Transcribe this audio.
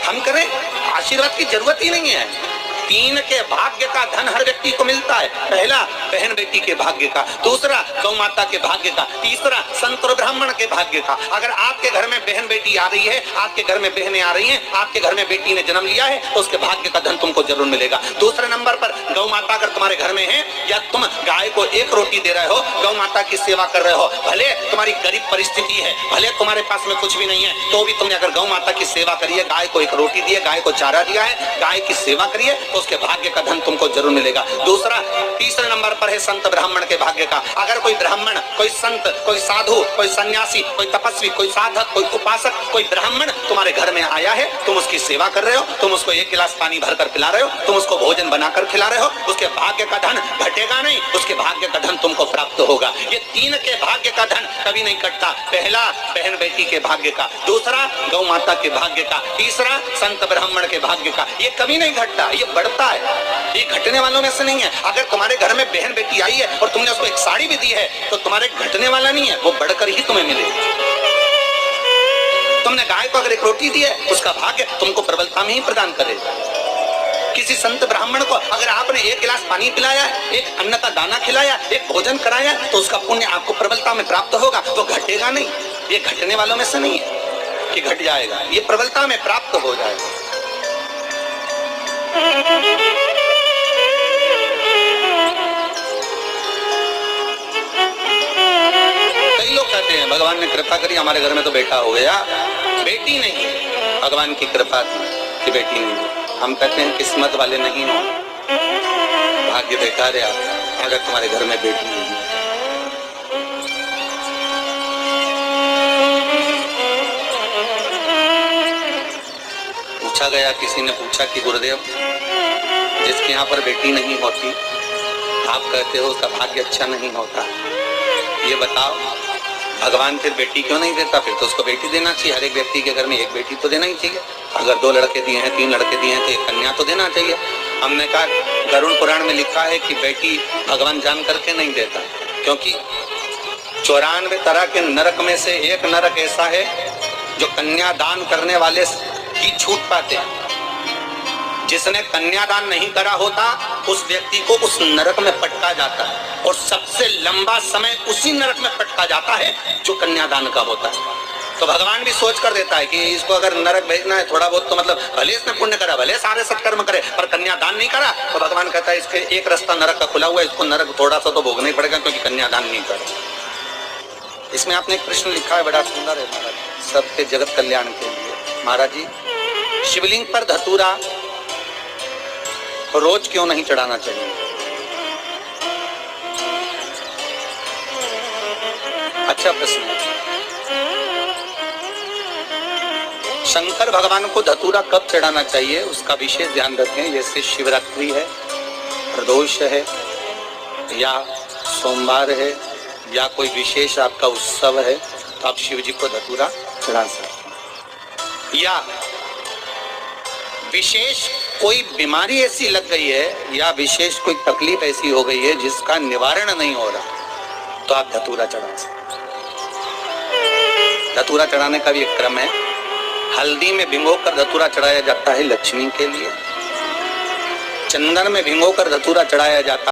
हम करें, आशीर्वाद की जरूरत ही नहीं है। 3 के भाग्य का धन हर व्यक्ति को मिलता है। पहला बहन बेटी के भाग्य का, दूसरा गौ माता के भाग्य का, तीसरा संत और ब्राह्मण के भाग्य का। अगर आपके घर में बहन बेटी आ रही है, आपके घर में बहनें आ रही हैं, आपके घर में बेटी ने जन्म लिया है, तो उसके भाग्य का धन तुमको जरूर मिलेगा। दूसरे नंबर पर गौ माता अगर तुम्हारे घर में है, या तुम गाय को 1 रोटी दे रहे हो, गौ माता की सेवा कर रहे हो, भले तुम्हारी गरीब परिस्थिति है, भले तुम्हारे पास में कुछ भी नहीं है, तो भी तुमने अगर गौ माता की सेवा करी है, गाय को 1 रोटी दी है, गाय को चारा दिया है, गाय की सेवा करिए, तो उसके भाग्य का धन तुमको जरूर मिलेगा। तीसरे नंबर पर है संत ब्राह्मण के भाग्य का। अगर कोई ब्राह्मण, कोई संत, कोई साधु, कोई सन्यासी, कोई तपस्वी, कोई साधक, कोई उपासक, कोई ब्राह्मण तुम्हारे घर में आया है, तुम उसकी सेवा कर रहे हो, तुम उसको 1 गिलास पानी भरकर पिला रहे हो, तुम उसको भोजन बनाकर खिला रहे हो, उसके भाग्य का धन घटेगा नहीं, उसके भाग्य का धन तुमको प्राप्त होगा। ये 3 के भाग्य का धन कभी नहीं कटता। पहला बहन बेटी के भाग्य का, दूसरा गौ माता के भाग्य का, तीसरा संत ब्राह्मण के भाग्य का। ये कभी नहीं घटता, ये बढ़ता है, ये घटने वालों में से नहीं है। अगर तुम्हारे घर में बहन बेटी आई है और तुमने उसको 1 साड़ी भी दी है, तो तुम्हारे घटने वाला नहीं है, वो बढ़कर ही तुम्हें मिलेगी। तुमने गाय को अगर 1 रोटी दी है, उसका भाग्य तुमको प्रबलता में ही प्रदान करेगा। किसी संत ब्राह्मण को अगर आपने 1 गिलास पानी पिलाया, 1 अन्न का दाना खिलाया, 1 भोजन कराया, तो उसका पुण्य आपको प्रबलता में प्राप्त होगा, वो घटेगा नहीं। ये घटने वालों में से नहीं है कि घट जाएगा, ये प्रबलता में प्राप्त हो जाएगा। कई लोग कहते हैं भगवान ने कृपा करी, हमारे घर में तो बेटा हो गया, बेटी नहीं, भगवान की कृपा थी कि बेटी नहीं। हम कहते हैं किस्मत वाले नहीं हो, भाग्य बेकार है आपका अगर तुम्हारे घर में बेटी नहीं है। पूछा गया, किसी ने पूछा कि गुरुदेव, जिसके यहाँ पर बेटी नहीं होती, आप कहते हो उसका भाग्य अच्छा नहीं होता, ये बताओ भगवान फिर बेटी क्यों नहीं देता? फिर तो उसको बेटी देना चाहिए। हर एक व्यक्ति के घर में 1 बेटी तो देना ही चाहिए। अगर 2 लड़के दिए हैं, 3 लड़के दिए हैं, तो 1 कन्या तो देना चाहिए। हमने कहा गरुड़ पुराण में लिखा है कि बेटी भगवान जान करके नहीं देता, क्योंकि 94 तरह के नरक में से एक नरक ऐसा है जो कन्यादान करने वाले ही छूट पाते हैं। जिसने कन्यादान नहीं करा होता, उस व्यक्ति को उस नरक में पटका जाता है, और सबसे लंबा समय उसी नरक में पटका जाता है जो कन्यादान का होता है। तो भगवान भी सोच कर देता है कि इसको अगर नरक भेजना है, थोड़ा बहुत तो मतलब भले इसने पुण्य करा, भले सारे सत्कर्म करे, पर कन्यादान नहीं करा, तो भगवान कहता है इसके एक रास्ता नरक का खुला हुआ है, इसको नरक थोड़ा सा तो भोगना ही पड़ेगा, क्योंकि कन्यादान नहीं करा। इसमें आपने एक प्रश्न लिखा है, बड़ा सुंदर है महाराज, सबके जगत कल्याण के लिए। महाराज जी, शिवलिंग पर धतूरा रोज क्यों नहीं चढ़ाना चाहिए? अच्छा प्रश्न है। शंकर भगवान को धतूरा कब चढ़ाना चाहिए, उसका विशेष ध्यान रखें। जैसे शिवरात्रि है, प्रदोष है, या सोमवार है, या कोई विशेष आपका उत्सव है, तो आप शिव जी को धतूरा चढ़ा सकते हैं। या विशेष कोई बीमारी ऐसी लग गई है, या विशेष कोई तकलीफ ऐसी हो गई है जिसका निवारण नहीं हो रहा, तो आप धतूरा चढ़ा सकते। धतूरा चढ़ाने का भी एक क्रम है। हल्दी में भिगोकर धतूरा चढ़ाया जाता है लक्ष्मी के लिए। चंदन में भिगोकर धतूरा चढ़ाया जाता है